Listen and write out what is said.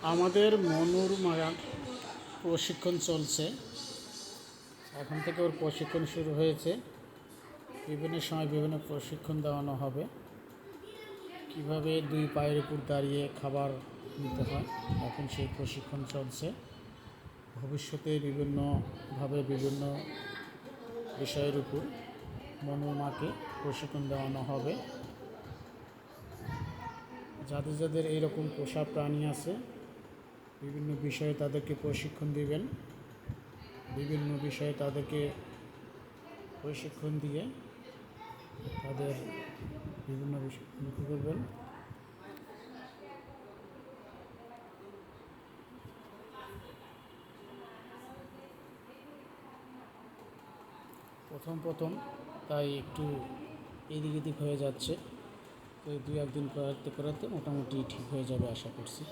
আমাদের মনুর মারার প্রশিক্ষণ চলছে। এখন থেকে ওর প্রশিক্ষণ শুরু হয়েছে। বিভিন্ন সময় বিভিন্ন প্রশিক্ষণ দেওয়ানো হবে। কিভাবে 2 পায়ের উপর দাঁড়িয়ে খাবার নিতে হয়, এখন সেই প্রশিক্ষণ চলছে। ভবিষ্যতে বিভিন্নভাবে বিভিন্ন বিষয়ের উপর মনুর মাকে প্রশিক্ষণ দেওয়ানো হবে। যাদের যাদের এইরকম পোষা প্রাণী আছে, বিভিন্ন বিষয়ে তাদেরকে প্রশিক্ষণ দিবেন। বিভিন্ন বিষয়ে তাদেরকে প্রশিক্ষণ দিয়ে তাদের বিভিন্ন বিষয় কী করবেন। প্রথম তাই একটু এদিক এদিক হয়ে যাচ্ছে, তো 2-1 দিন করাতে মোটামুটি ঠিক হয়ে যাবে আশা করছি।